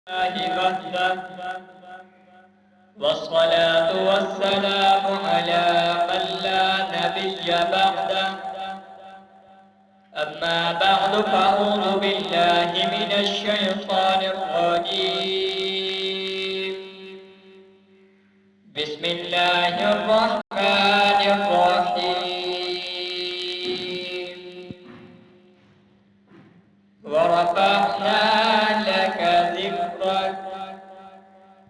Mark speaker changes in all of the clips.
Speaker 1: وحده والصلاة والسلام على من لا نبي بعده أما بعد فأعوذ بالله من الشيطان الرجيم بسم الله الرحمن الرحيم ورفعنا لك ذكرك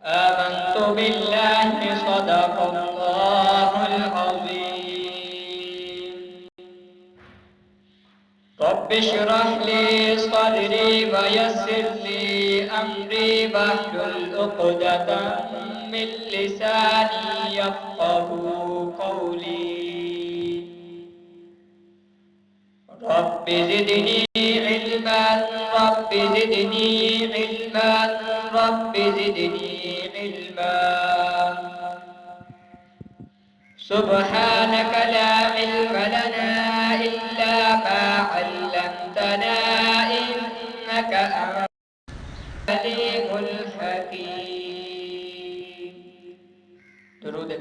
Speaker 1: آمنت بالله صدق الله العظيم رب اشرح لي صدري ويسر لي أمري واحلل عقدة من لساني يفقهوا قولي رب زدني علما رب زدني علما رب زدني علما سبحانك لا علم لنا إلا ما علمتنا إنك أنت العليم الحكيم درود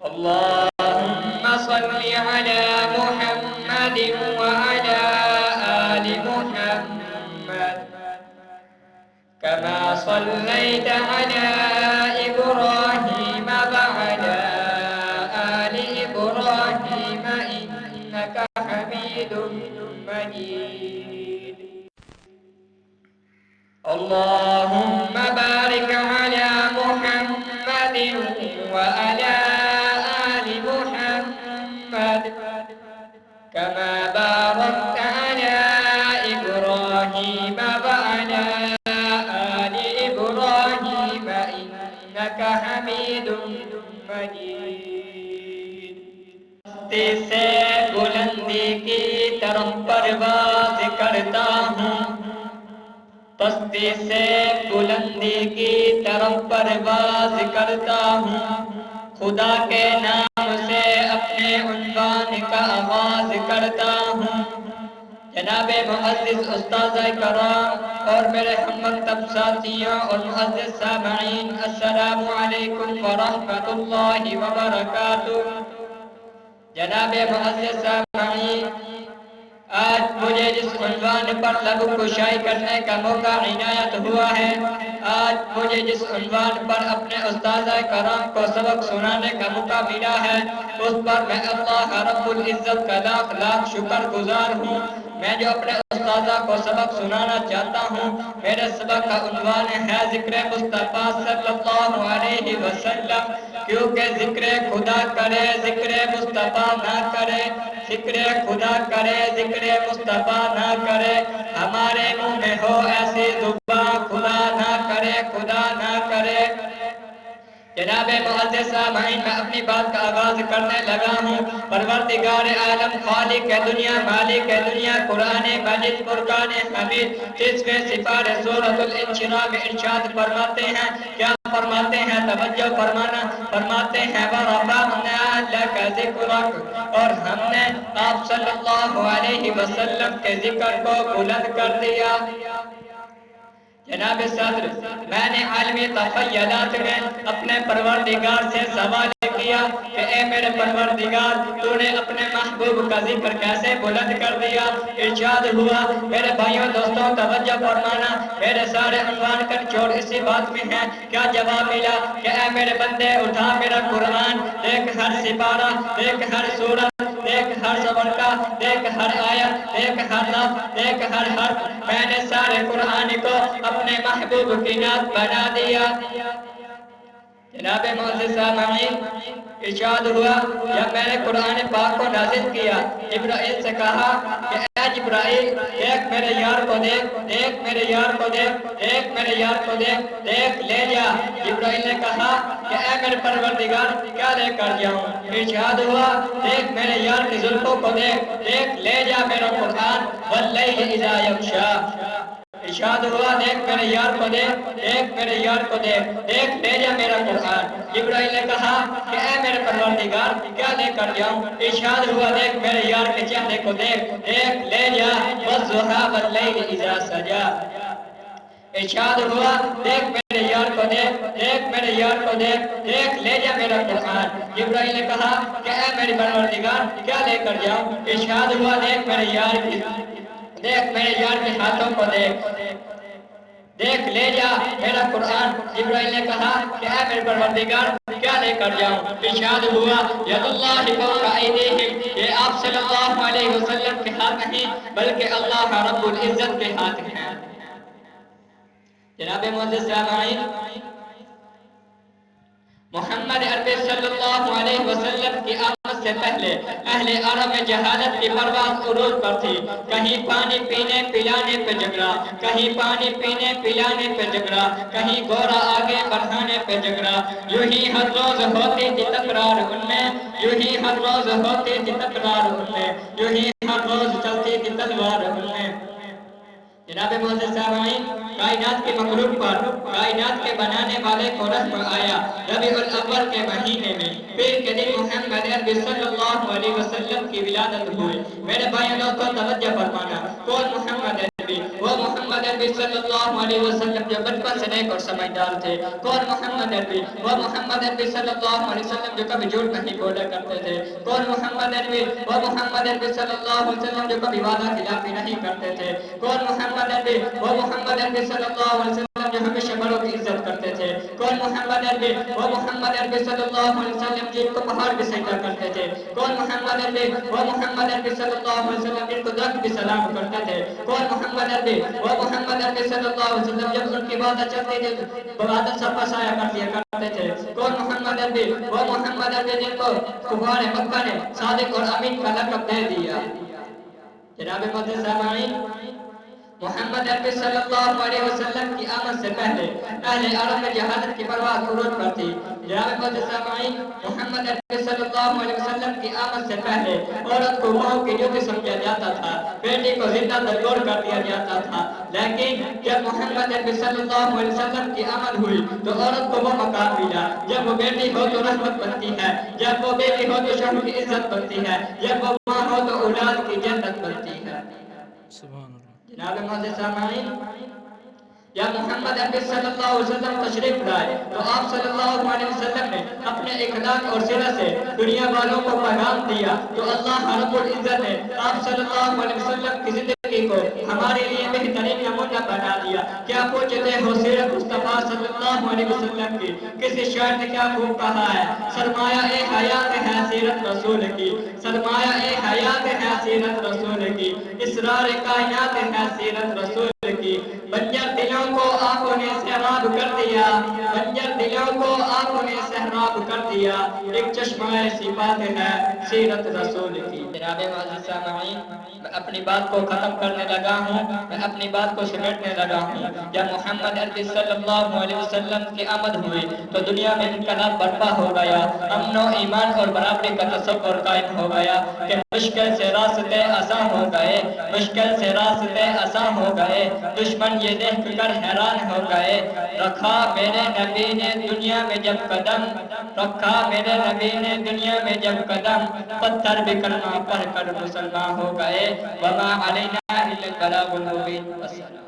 Speaker 1: اللهم صل على محمد وعلى آل محمد كما صليت على إبراهيم وعلى آل إبراهيم إنك حميد مجيد اللهم بارك على محمد وعلى آل محمد كما باركت على إبراهيم وعلى آل إبراهيم إنك حميد مجيد سے بلندی کی طرف پرواز کرتا ہوں پستی سے بلندی کی طرف پرواز کرتا ہوں خدا کے نام سے اپنے عنوان کا آغاز کرتا ہوں جناب معزز استاذ کرام اور میرے ہم مکتب ساتھیوں اور معزز سامعین السلام علیکم ورحمۃ اللہ وبرکاتہ جناب معزز سامعین آج مجھے جس عنوان پر لب کشائی کرنے کا موقع عنایت ہوا ہے آج مجھے جس عنوان پر اپنے استاذ کرام کو سبق سنانے کا موقع ملا ہے اس پر میں اللہ رب العزت کا لاکھ لاکھ شکر گزار ہوں میں جو اپنے استاذہ کو سبق سنانا چاہتا ہوں میرے سبق کا عنوان ہے ذکر مصطفیٰ صلی اللہ علیہ وسلم کیونکہ ذکر خدا کرے ذکر مصطفیٰ نہ کرے ذکر خدا کرے ذکر مصطفیٰ نہ کرے ہمارے منہ میں ہو ایسی زبان خدا نہ کرے خدا نہ کرے جناب معزز سامعین میں اپنی بات کا آغاز کرنے لگا ہوں پروردگار عالم خالق دنیا مالک دنیا قرآن مجید فرقان حمید جس میں سپارہ سورۃ الانشراح میں ارشاد فرماتے ہیں کیا فرماتے ہیں توجہ فرمانا فرماتے ہیں وَرَفَعْنَا لَكَ ذِكْرَكَ اور ہم نے آپ صلی اللہ علیہ وسلم کے ذکر کو بلند کر دیا جناب صدر میں نے عالمی تخیلات میں اپنے پروردگار سے سوال کیا کہ اے میرے پروردگار تو نے اپنے محبوب کا ذکر کیسے بلند کر دیا ارشاد ہوا میرے بھائیوں دوستوں توجہ فرمانا میرے سارے عنوان کر چھوڑ اسی بات میں ہیں کیا جواب ملا کہ اے میرے بندے اٹھا میرا قرآن دیکھ ہر سپارہ دیکھ ہر سورت دیکھ ہر زبان کا دیکھ ہر آیت دیکھ ہر لفظ دیکھ ہر حرف میں نے سارے قرآن کو اپنے محبوب کی نعت بنا دیا جناب معزز سامعین ارشاد ہوا جب میں نے قرآن پاک کو نازل کیا جبرائیل سے کہا کہ اے جبرائیل دیکھ میرے یار کو دیکھ دیکھ میرے یار کو دیکھ دیکھ میرے یار کو دیکھ دیکھ لے جا جبرائیل نے کہا کہ اے میرے پروردگار کیا لے کر جاؤں ارشاد ہوا دیکھ میرے یار کی زلفوں کو دیکھ دیکھ لے جا میرا قرآن واللیل اذا یغشا ارشاد ہوا دیکھ میرے یار کو دیکھ میرے یار کو دیکھ لے جا میرا قرآن جبرائیل نے کہا کہ اے میرے پروردگار کیا لے کر جاؤں ارشاد ہوا دیکھ میرے یار کے چہرے کو دیکھ لے جا والضحیٰ واللیل اذا سجا ارشاد ہوا دیکھ میرے یار کو دیکھ، دیکھ میرے یار کو دیکھ، دیکھ لے جا میرا قرآن۔ جبرائیل نے کہا کہ اے میری پروردگار کیا لے کر جاؤں؟ ارشاد ہوا دیکھ میرے یار کی، دیکھ میرے یار کے ہاتھوں کو دیکھ، دیکھ لے جا میرا قرآن۔ جبرائیل نے کہا کہ اے میرے پروردگار کیا لے کر جاؤں؟ ارشاد ہوا ید اللہ فوق ایدیہم، یہ آپ صلی اللہ علیہ وسلم کے ہاتھ نہیں بلکہ اللہ رب العزت کے ہاتھ ہیں۔ جناب معزز سامعین، محمد عربی صلی اللہ علیہ وسلم کی آمد سے پہلے اہل عرب میں جہالت کی پرواز عروج پر تھی۔ کہیں پانی پینے پلانے پہ جھگڑا، کہیں پانی پینے پلانے پہ جھگڑا، کہیں گورا آگے بڑھانے پہ جھگڑا، یوں ہی ہر روز ہوتی تھی تکرار ان میں، یوں ہی ہر روز ہوتی تھی تکرار ان میں، یوں ہی ہر روز چلتی تھی تلوار ان میں۔ جناب معزز سامعین، کائنات کے مخلوق پر کائنات کے بنانے والے کو رحم آیا ربیع الاول کے مہینے میں، پیر کے دن محمد عربی صلی اللہ علیہ وسلم کی ولادت ہوئی۔ میرے بھائیوں کو توجہ فرمانا، کون محمد عربی؟ وہ محمد عربی صلی اللہ علیہ وسلم جو بچپن سے نیک اور سمجھدار تھے۔ کون محمد عربی؟ وہ محمد عربی صلی اللہ علیہ وسلم جو کبھی جھوٹ نہیں بولا کرتے تھے۔ کون محمد عربی؟ وہ محمد عربی صلی اللہ علیہ وسلم جو کبھی وعدہ خلافی نہیں کرتے تھے۔ کون محمد عربی؟ وہ محمد عربی صلی اللہ علیہ وسلم جو ہمیشہ بڑوں کی عزت کرتے تھے۔ کون محمد عربی؟ وہ محمد عربی صلی اللہ علیہ وسلم جن کو پہاڑ بھی سجدہ کرتے تھے۔ کون محمد عربی؟ وہ محمد عربی صلی اللہ علیہ وسلم جن کو درخت بھی سلام کرتے تھے۔ کون محمد عربی؟ وہ محمد عربی صلی اللہ علیہ وسلم جب ان کی باتیں چلتی تھی باتیں سب پر سایہ کر دیا کرتے تھے۔ کون محمد عربی؟ وہ محمد عربی جن کو کفار مکہ نے صادق اور امین کا لقب دے دیا۔ جناب معزز سامعین، محمد عربی صلی اللہ علیہ وسلم کی آمد سے پہلے اہل عرب میں جہالت کی پرواز عروج پر تھی۔ جناب معزز سامعین، محمد عربی صلی اللہ علیہ وسلم کی آمد سے پہلے عورت کو ماں کی ڈیوٹی سمجھا جاتا تھا، بیٹی کو زندہ درگور کر دیا جاتا تھا۔ لیکن جب محمد عربی صلی اللہ علیہ وسلم کی آمد ہوئی تو عورت کو وہ مقام ملا، جب وہ بیٹی ہو تو رحمت بنتی ہے، جب وہ بیٹی ہو تو شوہر کی عزت بنتی ہے، جب وہ ماں ہو تو اولاد کی جنت بنتی ہے۔
Speaker 2: سبحان اللہ۔
Speaker 1: جناب معزز سامعین، جب محمد عربی صلی اللہ علیہ وسلم تشریف لائے تو آپ صلی اللہ علیہ وسلم نے اپنے اخلاق اور سیرت سے دنیا والوں کو پیغام دیا تو اللہ رب العزت نے آپ صلی اللہ علیہ وسلم کی زندگی کو ہمارے لیے بہترین نمونہ بنا دیا۔ کیا پوچھتے ہو سیرت مصطفیٰ صلی اللہ علیہ وسلم کی؟ کسی شاعر نے کیا خوب کہا ہے، سرمایہ حیات ہے سیرت رسول کی، سرمایہ حیات ہے سیرت رسول کی، اسرار کائنات ہے سیرت رسول کی۔ بنجر دلوں کو آنکھوں نے سیراب کر دیا، بنجر دلوں کو آنکھوں نے سیراب کر دیا، ایک چشمہ صفات ہے سیرت رسول کی۔ جناب معزز سامعین، میں اپنی بات کو ختم کرنے لگا ہوں، میں اپنی بات کو سمیٹنے لگا ہوں۔ جب محمد عربی صلی اللہ علیہ وسلم کی آمد ہوئی تو دنیا میں انقلاب برپا ہو گیا، امن و ایمان اور برابری کا تصور قائم ہو گیا کہ مشکل سے راستے آسان ہو گئے، مشکل سے راستے آسان ہو گئے، دشمن یہ دیکھ کر حیران ہو گئے۔ رکھا میرے نبی نے دنیا میں جب قدم، رکھا میرے نبی نے دنیا میں جب قدم، پتھر بھی کلمہ پڑھ کر مسلمان ہو گئے۔ وما علینا الا البلاغ المبین۔